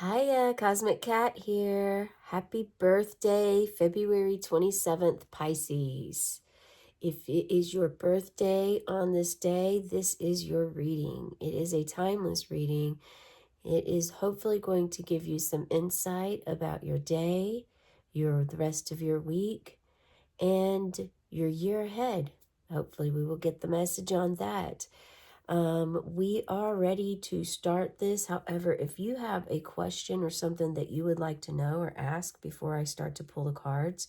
Hiya, Cosmic Cat here. Happy birthday, February 27th, Pisces. If it is your birthday on this day, this is your reading. It is a timeless reading. It is hopefully going to give you some insight about your day, the rest of your week, and your year ahead. Hopefully we will get the message on that. We are ready to start this. However, if you have a question or something that you would like to know or ask before I start to pull the cards,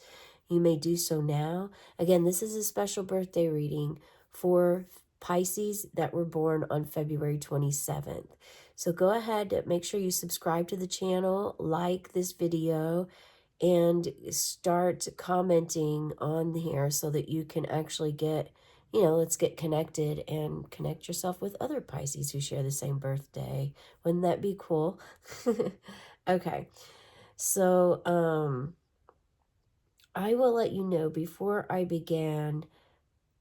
you may do so now. Again, this is a special birthday reading for Pisces that were born on February 27th. So go ahead, make sure you subscribe to the channel, like this video, and start commenting on here so that you can actually get, let's get connected and connect yourself with other Pisces who share the same birthday. Wouldn't that be cool? Okay. So, I will let you know before I began,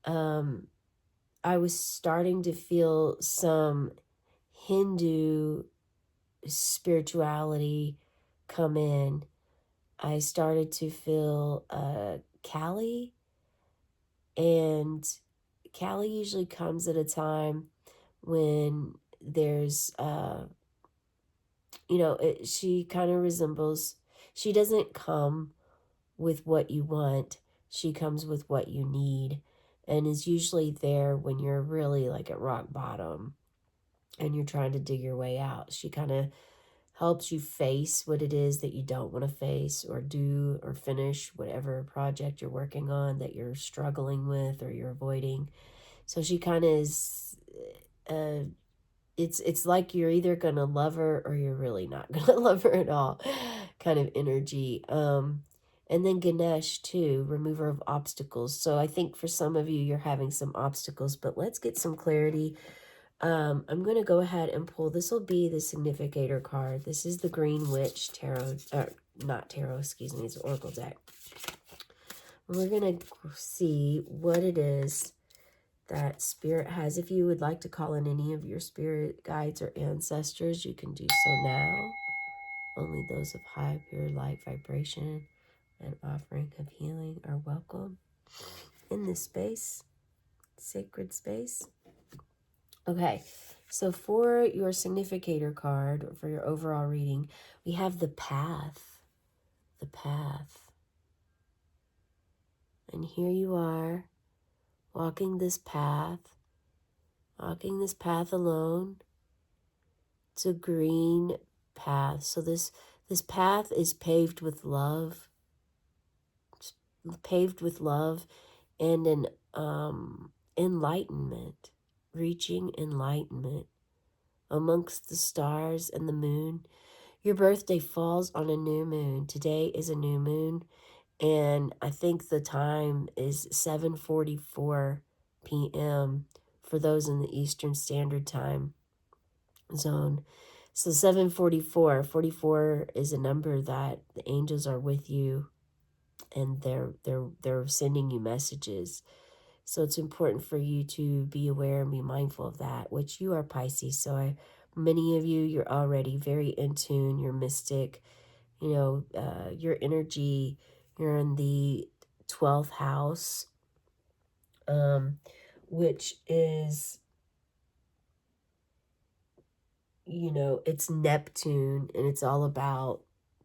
I was starting to feel some Hindu spirituality come in. I started to feel Kali, and Kali usually comes at a time when there's, she kind of resembles, she doesn't come with what you want, she comes with what you need, and is usually there when you're really like at rock bottom and you're trying to dig your way out. She kind of helps you face what it is that you don't want to face or do or finish whatever project you're working on that you're struggling with or you're avoiding. So she kind of is, uh, it's like you're either going to love her or you're really not going to love her at all kind of energy. And then Ganesh too, remover of obstacles. So I think for some of you, you're having some obstacles, but let's get some clarity. I'm going to go ahead and pull. This will be the Significator card. This is the Green Witch Tarot, not Tarot, excuse me, it's an Oracle deck. We're going to see what it is that Spirit has. If you would like to call in any of your spirit guides or ancestors, you can do so now. Only those of high, pure light vibration and offering of healing are welcome in this space, sacred space. Okay, so for your significator card, or for your overall reading, we have the path. The path. And here you are, walking this path alone. It's a green path. So this path is paved with love. It's paved with love and an enlightenment, reaching enlightenment amongst the stars and the moon. Your birthday falls on a new moon. Today is a new moon, and I think the time is 7:44 p.m. for those in the Eastern Standard Time zone. So 7:44, 44 is a number that the angels are with you, and they're sending you messages. So it's important for you to be aware and be mindful of that, which you are Pisces. So many of you, you're already very in tune, you're mystic, your energy, you're in the 12th house, which is, it's Neptune, and it's all about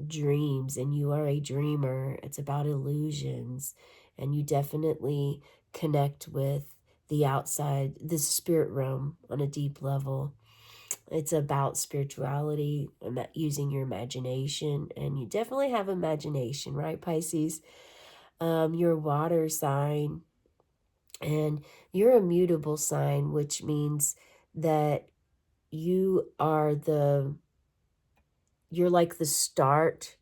dreams, and you are a dreamer. It's about illusions, and you definitely connect with the outside, the spirit realm on a deep level. It's about spirituality and using your imagination, and you definitely have imagination, right, Pisces? You're a water sign, and you're a mutable sign, which means that you're like the start,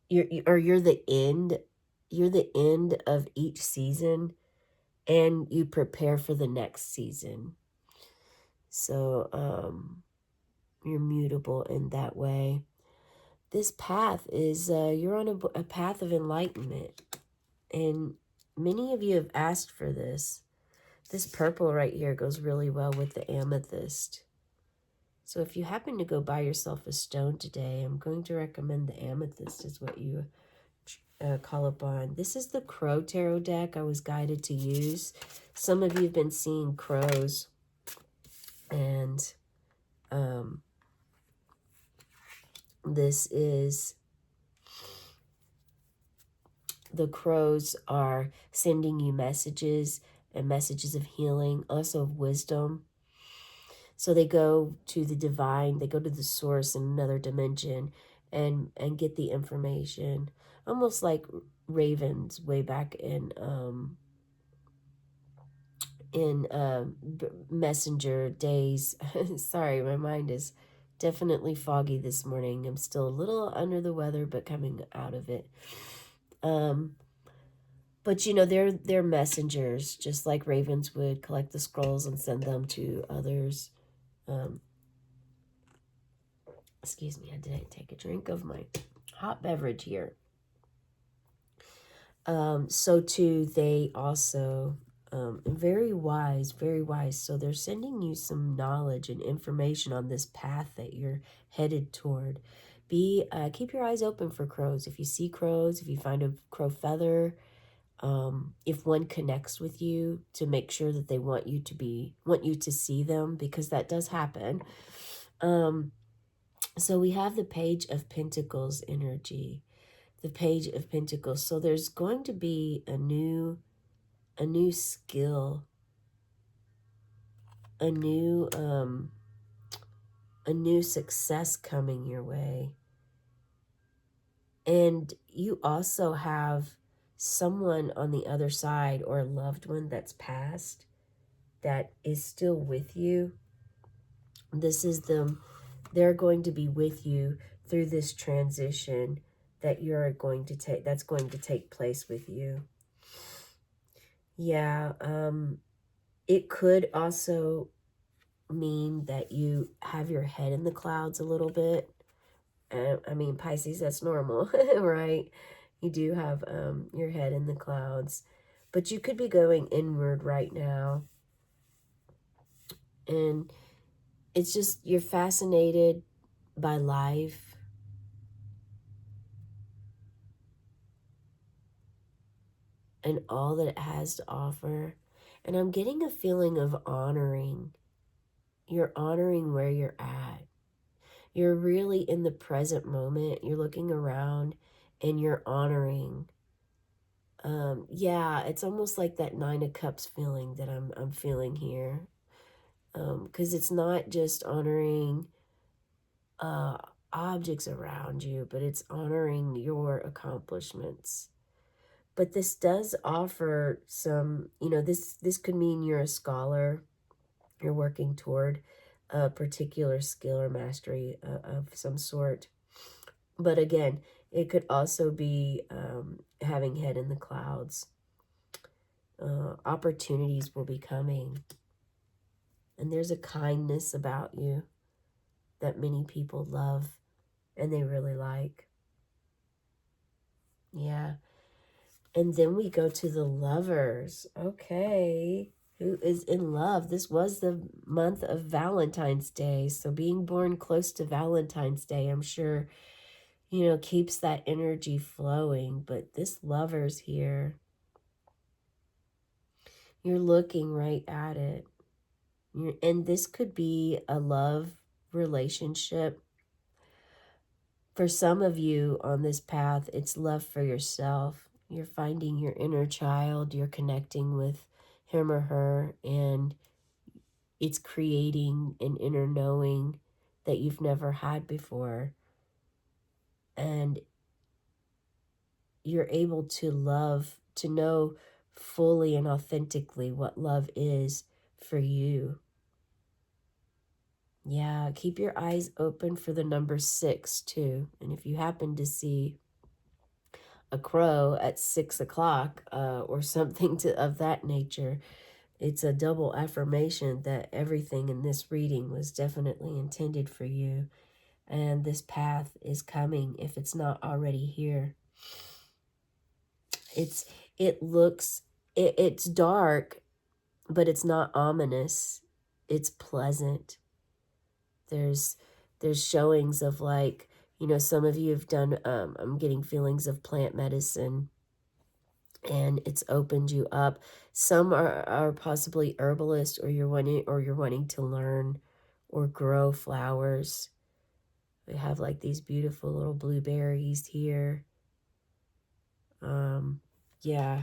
you're the end. You're the end of each season, and you prepare for the next season. So you're mutable in that way. This path is, you're on a path of enlightenment, and many of you have asked for this. This purple right here goes really well with the amethyst. So if you happen to go buy yourself a stone today, I'm going to recommend the amethyst is what you call upon. This is the Crow Tarot deck I was guided to use. Some of you have been seeing crows, and this is, the crows are sending you messages and messages of healing, also of wisdom. So they go to the divine, they go to the source in another dimension and get the information, almost like ravens way back in messenger days. Sorry, my mind is definitely foggy this morning. I'm still a little under the weather, but coming out of it. But you know, they're messengers, just like ravens would collect the scrolls and send them to others. Excuse me, I didn't take a drink of my hot beverage here. So too, they also, very wise, very wise. So they're sending you some knowledge and information on this path that you're headed toward. Keep your eyes open for crows. If you see crows, if you find a crow feather, if one connects with you, to make sure that they want you to see them, because that does happen. So we have the Page of Pentacles energy. The Page of Pentacles. So there's going to be a new skill, a new success coming your way. And you also have someone on the other side, or a loved one that's passed, that is still with you. This is them. They're going to be with you through this transition that that's going to take place with you. Yeah, it could also mean that you have your head in the clouds a little bit. I mean, Pisces, that's normal, right? You do have your head in the clouds, but you could be going inward right now. And it's just, you're fascinated by life. And all that it has to offer. And I'm getting a feeling of honoring. You're honoring where you're at. You're really in the present moment. You're looking around and you're honoring. Yeah, it's almost like that Nine of Cups feeling that I'm feeling here. Because it's not just honoring objects around you, but it's honoring your accomplishments. But this does offer some, this could mean you're a scholar, you're working toward a particular skill or mastery of some sort. But again, it could also be having head in the clouds. Opportunities will be coming. And there's a kindness about you that many people love and they really like. Yeah. And then we go to the Lovers. Okay. Who is in love? This was the month of Valentine's Day. So being born close to Valentine's Day, I'm sure, keeps that energy flowing. But this Lovers here, you're looking right at it. And this could be a love relationship. For some of you on this path, it's love for yourself. You're finding your inner child, you're connecting with him or her, and it's creating an inner knowing that you've never had before. And you're able to love, to know fully and authentically what love is for you. Yeah, keep your eyes open for the number 6 too. And if you happen to see a crow at 6 o'clock or something of that nature, it's a double affirmation that everything in this reading was definitely intended for you. And this path is coming if it's not already here. It's dark, but it's not ominous. It's pleasant. There's showings of like, you know, some of you have done, I'm getting feelings of plant medicine, and it's opened you up. Some are possibly herbalist, or you're wanting to learn or grow flowers. We have like these beautiful little blueberries here. Yeah.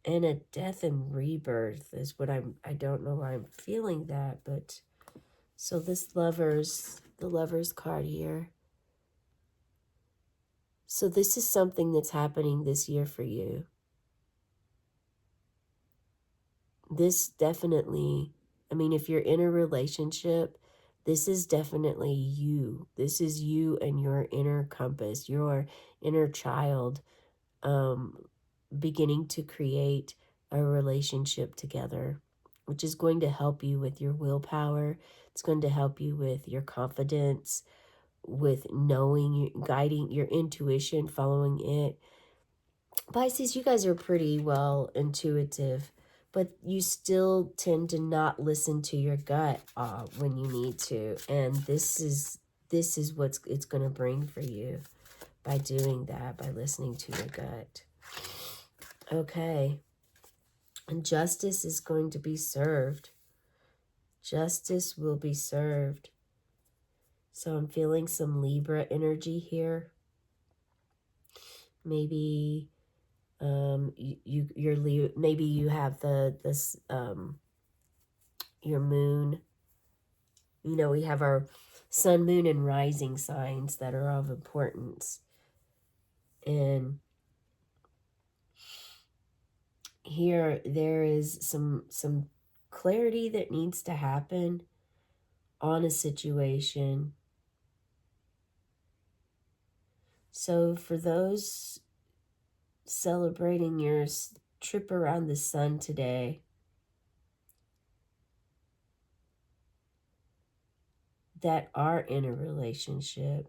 And a death and rebirth is what I don't know why I'm feeling that, but so this the lovers card here. So this is something that's happening this year for you. This definitely, I mean, if you're in a relationship, this is definitely you. This is you and your inner compass, your inner child, um, beginning to create a relationship together, which is going to help you with your willpower. It's going to help you with your confidence, with knowing, guiding your intuition, following it. Pisces, you guys are pretty well intuitive, but you still tend to not listen to your gut when you need to. And this is what it's going to bring for you by doing that, by listening to your gut. Okay. And justice is going to be served. Justice will be served. So I'm feeling some Libra energy here. Maybe maybe you have your moon. You know, we have our sun, moon, and rising signs that are of importance. And here there is some clarity that needs to happen on a situation. So for those celebrating your trip around the sun today, that are in a relationship,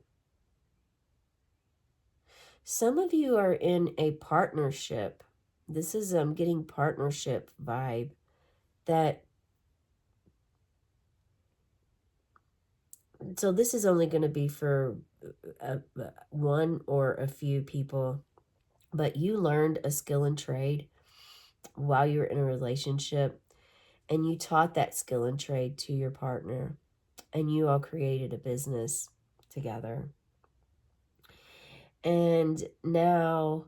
some of you are in a partnership. This is getting partnership vibe, that so this is only going to be for one or a few people, but you learned a skill and trade while you were in a relationship, and you taught that skill and trade to your partner, and you all created a business together. And now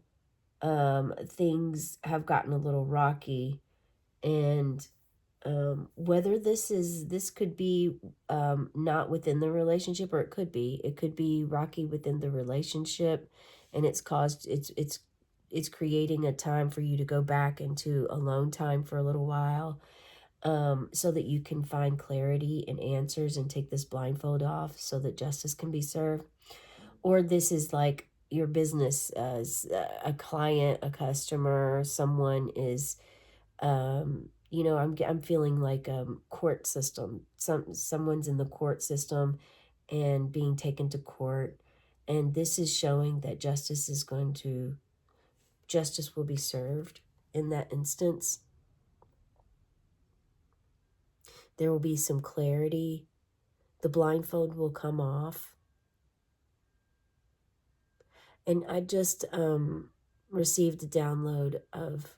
things have gotten a little rocky, and whether this could be not within the relationship, or it could be rocky within the relationship, and it's creating a time for you to go back into alone time for a little while, so that you can find clarity and answers and take this blindfold off so that justice can be served. Or this is like your business as a client, a customer, someone is, you know, I'm feeling like court system. Someone's in the court system and being taken to court, and this is showing that justice will be served in that instance. There will be some clarity. The blindfold will come off. And I just received a download of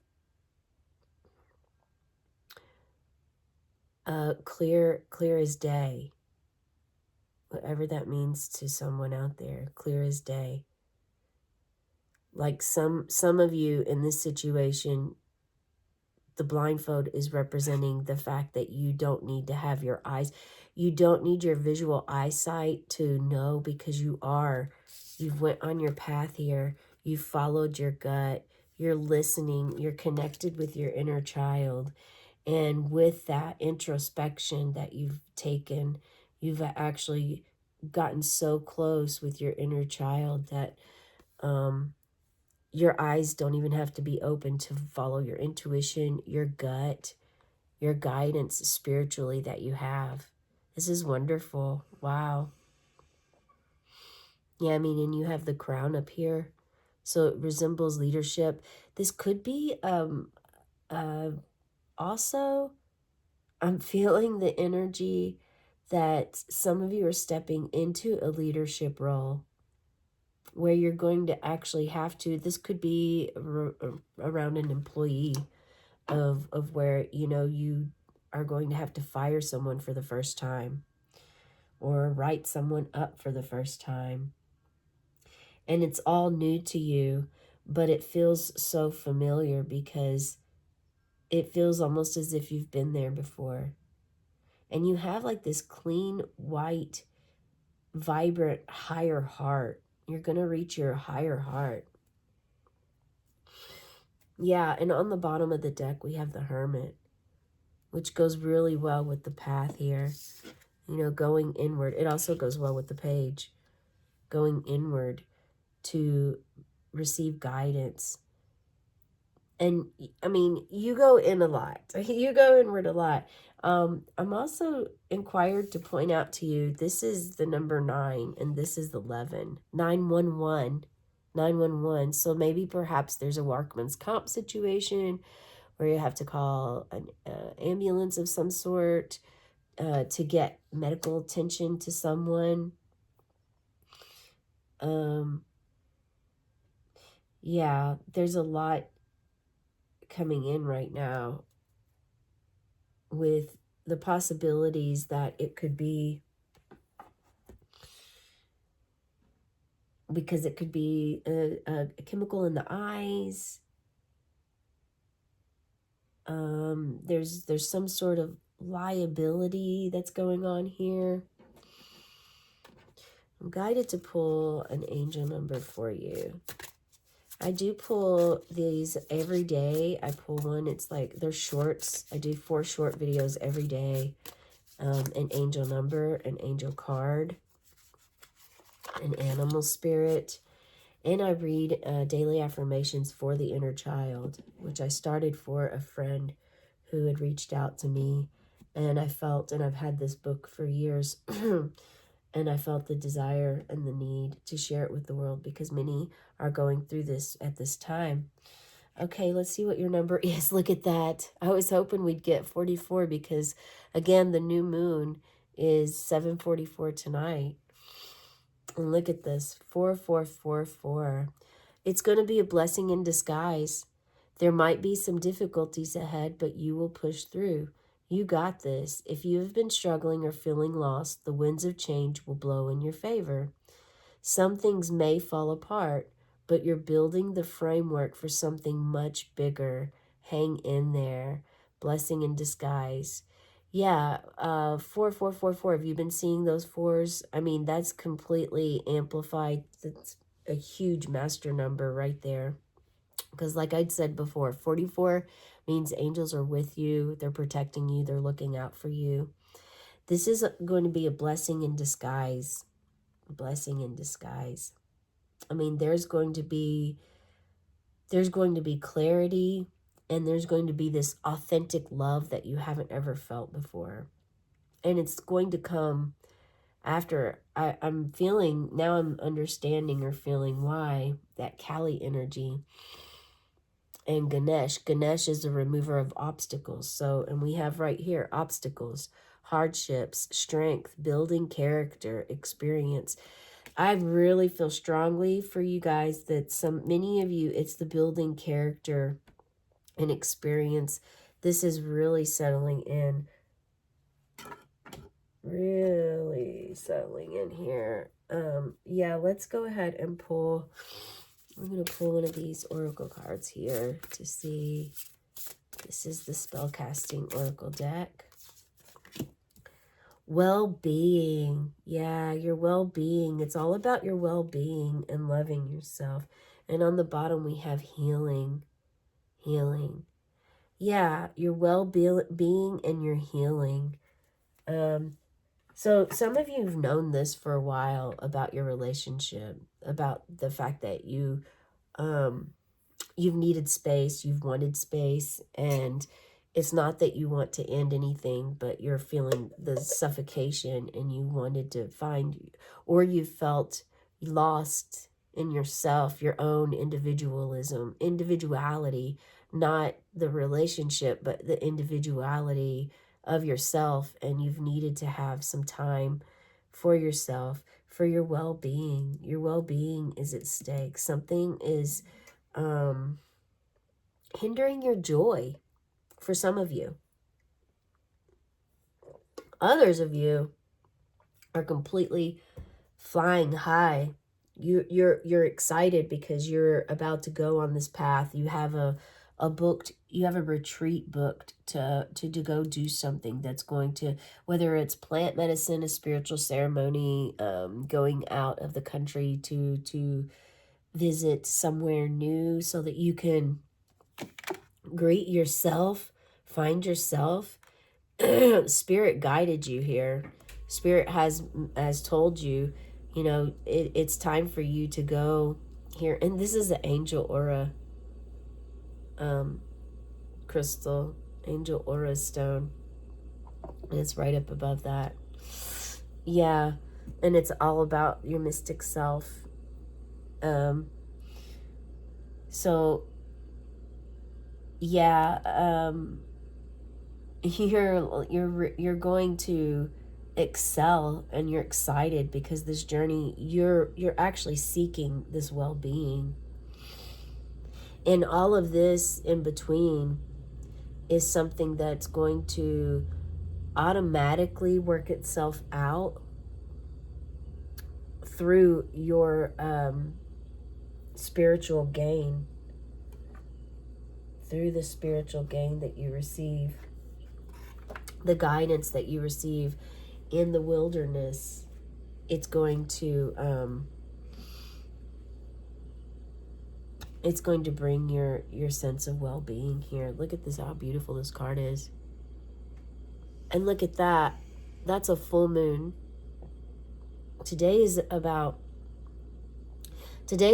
clear as day, whatever that means to someone out there. Clear as day. Like some of you in this situation, the blindfold is representing the fact that you don't need to have your eyes, you don't need your visual eyesight to know, because you've went on your path here, you've followed your gut, you're listening, you're connected with your inner child. And with that introspection that you've taken, you've actually gotten so close with your inner child that your eyes don't even have to be open to follow your intuition, your gut, your guidance spiritually that you have. This is wonderful. Wow. Yeah, I mean, and you have the crown up here, so it resembles leadership. This could be also I'm feeling the energy that some of you are stepping into a leadership role where you're going to actually have to, this could be around an employee of where, you know, you are going to have to fire someone for the first time or write someone up for the first time. And it's all new to you, but it feels so familiar because it feels almost as if you've been there before. And you have like this clean, white, vibrant, higher heart. You're going to reach your higher heart. Yeah, and on the bottom of the deck, we have the Hermit, which goes really well with the path here. You know, going inward. It also goes well with the Page. Going inward to receive guidance. And, I mean, you go in a lot. You go inward a lot. I'm also inquired to point out to you, this is the number 9, and this is the 11. 911. 911. So maybe perhaps there's a workman's comp situation where you have to call an ambulance of some sort to get medical attention to someone. Yeah, there's a lot coming in right now with the possibilities that it could be, because it could be a chemical in the eyes. There's some sort of liability that's going on here. I'm guided to pull an angel number for you. I do pull these every day. I pull one. It's like they're shorts. I do 4 short videos every day. An angel number, an angel card, an animal spirit, and I read daily affirmations for the inner child, which I started for a friend who had reached out to me. And I felt, and I've had this book for years, and I felt the desire and the need to share it with the world because many are going through this at this time. Okay, let's see what your number is. Look at that. I was hoping we'd get 44 because, again, the new moon is 7:44 tonight. And look at this, 4444. It's going to be a blessing in disguise. There might be some difficulties ahead, but you will push through. You got this. If you have been struggling or feeling lost, the winds of change will blow in your favor. Some things may fall apart, but you're building the framework for something much bigger. Hang in there. Blessing in disguise. Yeah, 4444. Have you been seeing those 4s? I mean, that's completely amplified. That's a huge master number right there. Because like I'd said before, 44 means angels are with you. They're protecting you. They're looking out for you. This is going to be a blessing in disguise. A blessing in disguise. I mean, there's going to be clarity, and there's going to be this authentic love that you haven't ever felt before. And it's going to come after I'm feeling, now I'm understanding or feeling why that Kali energy and Ganesh. Ganesh is a remover of obstacles. So, and we have right here obstacles, hardships, strength, building character, experience. I really feel strongly for you guys that many of you, it's the building character and experience. This is really settling in. Really settling in here. Yeah, let's go ahead and pull. I'm going to pull one of these oracle cards here to see. This is the spellcasting oracle deck. Well-being. Yeah, your well-being. It's all about your well-being and loving yourself. And on the bottom, we have healing. Healing. Yeah, your well-being and your healing. So some of you have known this for a while about your relationship, about the fact that you've needed space, you've wanted space, and it's not that you want to end anything, but you're feeling the suffocation and you wanted to find, or you felt lost in yourself, your own individuality, not the relationship, but the individuality of yourself, and you've needed to have some time for yourself, for your well-being. Your well-being is at stake. Something is hindering your joy for some of you. Others of you are completely flying high. You're excited because you're about to go on this path. You have a retreat booked to go do something that's going to, whether it's plant medicine, a spiritual ceremony, going out of the country to visit somewhere new so that you can greet yourself, find yourself. Spirit guided you here. Spirit has told you, you know, it's time for you to go here. And this is the angel aura crystal, angel aura stone. And it's right up above that. Yeah. And it's all about your mystic self. So yeah, you're going to excel, and you're excited because this journey, you're actually seeking this well-being, and all of this in between is something that's going to automatically work itself out through your spiritual gain, through the spiritual gain that you receive, the guidance that you receive in the wilderness. It's going to bring your sense of well-being here. Look at this, how beautiful this card is. And look at that. That's a full moon. Today's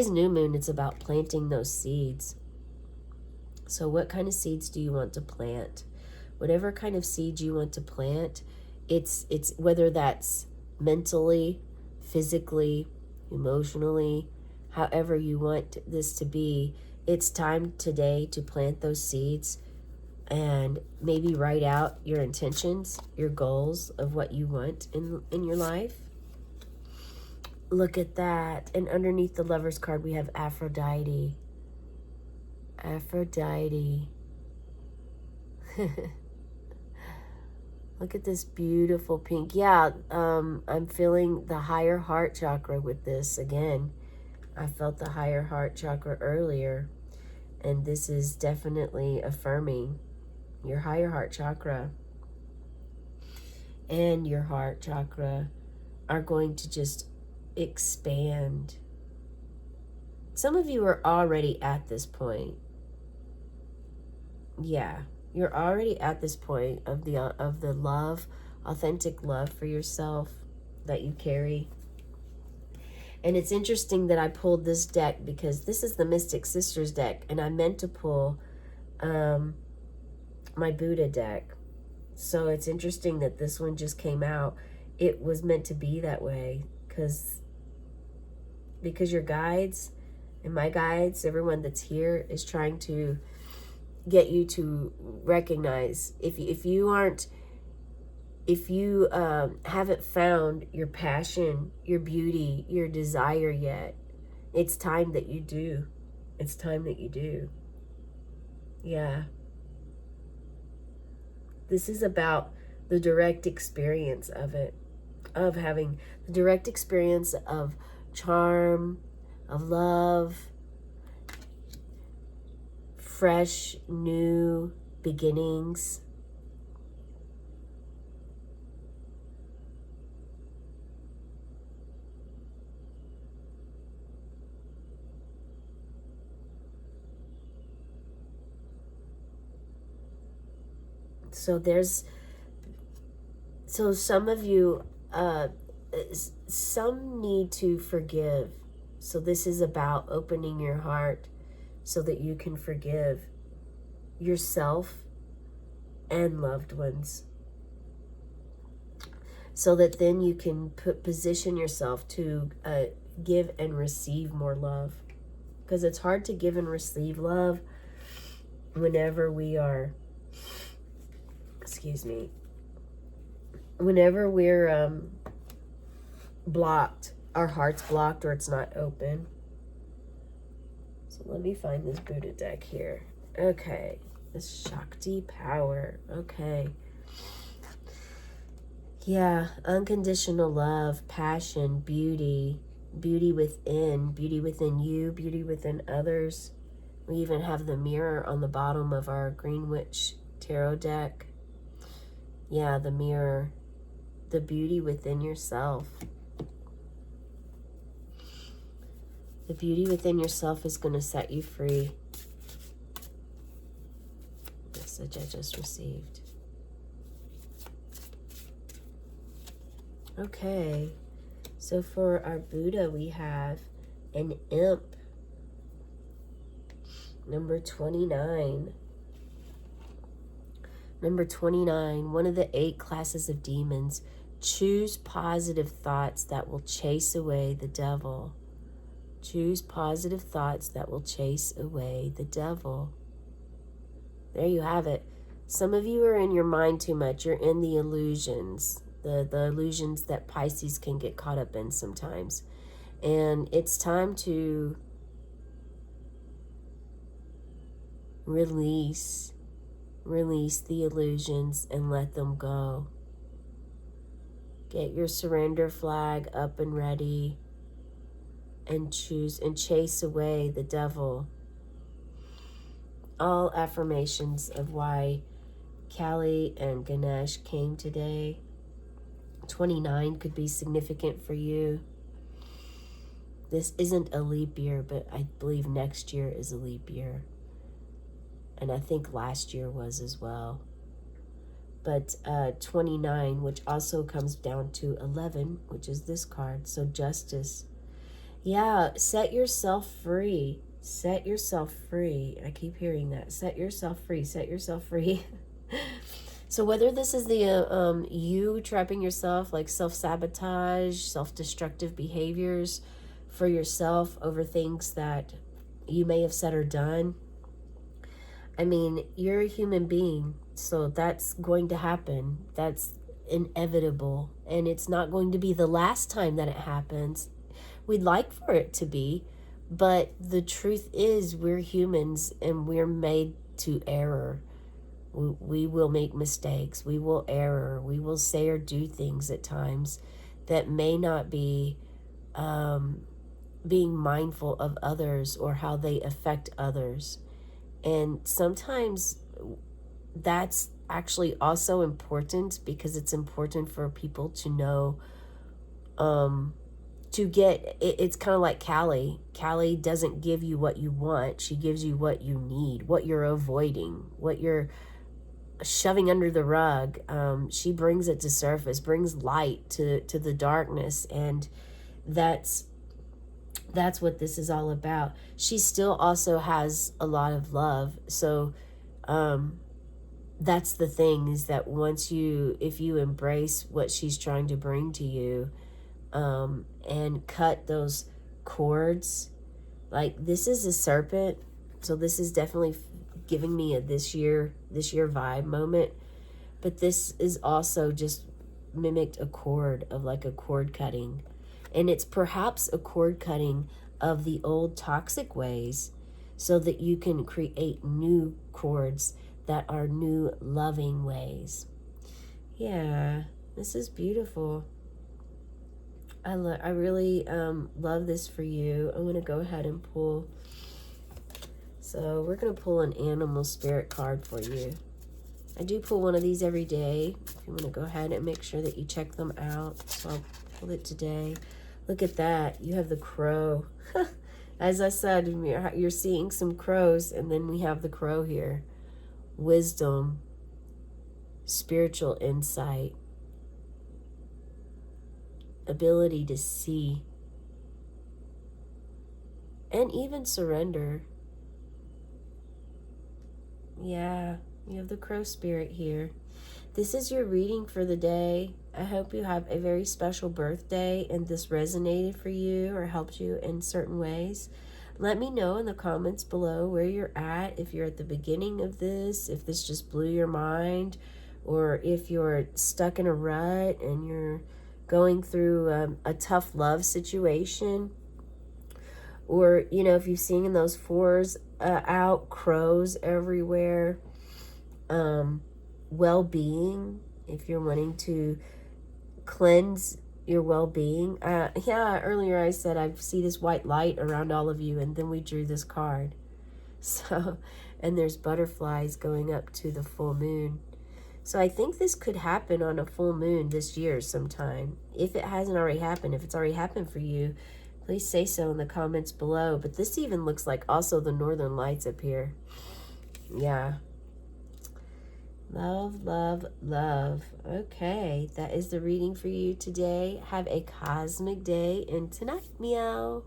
new moon. It's about planting those seeds. So what kind of seeds do you want to plant? Whatever kind of seed you want to plant, it's whether that's mentally, physically, emotionally, however you want this to be, it's time today to plant those seeds and maybe write out your intentions, your goals of what you want in your life. Look at that. And underneath the Lover's card, we have Aphrodite. Aphrodite. Look at this beautiful pink. Yeah, I'm feeling the higher heart chakra with this again. I felt the higher heart chakra earlier, and this is definitely affirming your higher heart chakra and your heart chakra are going to just expand. Some of you are already at this point. Yeah, you're already at this point of the love, authentic love for yourself that you carry. And it's interesting that I pulled this deck because this is the Mystic Sisters deck, and I meant to pull my Buddha deck. So it's interesting that this one just came out. It was meant to be that way because your guides and my guides, everyone that's here, is trying to get you to recognize if you haven't found your passion, your beauty, your desire yet, it's time that you do. It's time that you do. Yeah. This is about the direct experience of it, of having the direct experience of charm, of love, fresh, new beginnings. So some of you, some need to forgive. So this is about opening your heart so that you can forgive yourself and loved ones. So that then you can position yourself to give and receive more love. Because it's hard to give and receive love whenever we are, excuse me, whenever we're blocked, our heart's blocked or it's not open. So let me find this Buddha deck here. Okay, this Shakti power. Okay. Yeah, unconditional love, passion, beauty, beauty within you, beauty within others. We even have the mirror on the bottom of our Green Witch tarot deck. Yeah, the mirror, the beauty within yourself. The beauty within yourself is going to set you free. Message I just received. Okay, so for our Buddha, we have an imp, number 29. Number 29, one of the 8 classes of demons. Choose positive thoughts that will chase away the devil. Choose positive thoughts that will chase away the devil. There you have it. Some of you are in your mind too much. You're in the illusions. The illusions that Pisces can get caught up in sometimes. And it's time to release the illusions and let them go. Get your surrender flag up and ready and choose and chase away the devil. All affirmations of why Kali and Ganesh came today. 29 could be significant for you. This isn't a leap year, but I believe next year is a leap year. And I think last year was as well. But 29, which also comes down to 11, which is this card. So justice. Yeah, set yourself free. Set yourself free. I keep hearing that. Set yourself free. Set yourself free. So whether this is the you trapping yourself, like self-sabotage, self-destructive behaviors for yourself over things that you may have said or done. I mean, you're a human being, so that's going to happen. That's inevitable, and it's not going to be the last time that it happens. We'd like for it to be, but the truth is we're humans and we're made to error. We will make mistakes. We will error. We will say or do things at times that may not be being mindful of others or how they affect others. And sometimes that's actually also important because it's important for people to know, to get, it's kind of like Kali. Kali doesn't give you what you want. She gives you what you need, what you're avoiding, what you're shoving under the rug. She brings it to surface, brings light to the darkness. And that's what this is all about. She still also has a lot of love. So that's the thing, is that if you embrace what she's trying to bring to you, and cut those cords, like this is a serpent. So this is definitely giving me a this year vibe moment. But this is also just mimicked a cord of like a cord cutting. And it's perhaps a cord cutting of the old toxic ways so that you can create new cords that are new loving ways. Yeah, this is beautiful. I really love this for you. I'm going to go ahead and pull. So we're going to pull an animal spirit card for you. I do pull one of these every day. If you want to go ahead and make sure that you check them out. So I'll pull it today. Look at that. You have the crow. As I said, you're seeing some crows, and then we have the crow here. Wisdom, spiritual insight, ability to see, and even surrender. Yeah, you have the crow spirit here. This is your reading for the day. I hope you have a very special birthday and this resonated for you or helped you in certain ways. Let me know in the comments below where you're at, if you're at the beginning of this, if this just blew your mind, or if you're stuck in a rut and you're going through a tough love situation, or, you know, if you've seen those fours out, crows everywhere, well-being, if you're wanting to cleanse your well-being. Yeah, earlier I said I see this white light around all of you, and then we drew this card. So, and there's butterflies going up to the full moon. So I think this could happen on a full moon this year sometime. If it hasn't already happened, if it's already happened for you, please say so in the comments below. But this even looks like also the northern lights up here. Yeah. Love, love, love. Okay, that is the reading for you today. Have a cosmic day, and tonight, meow.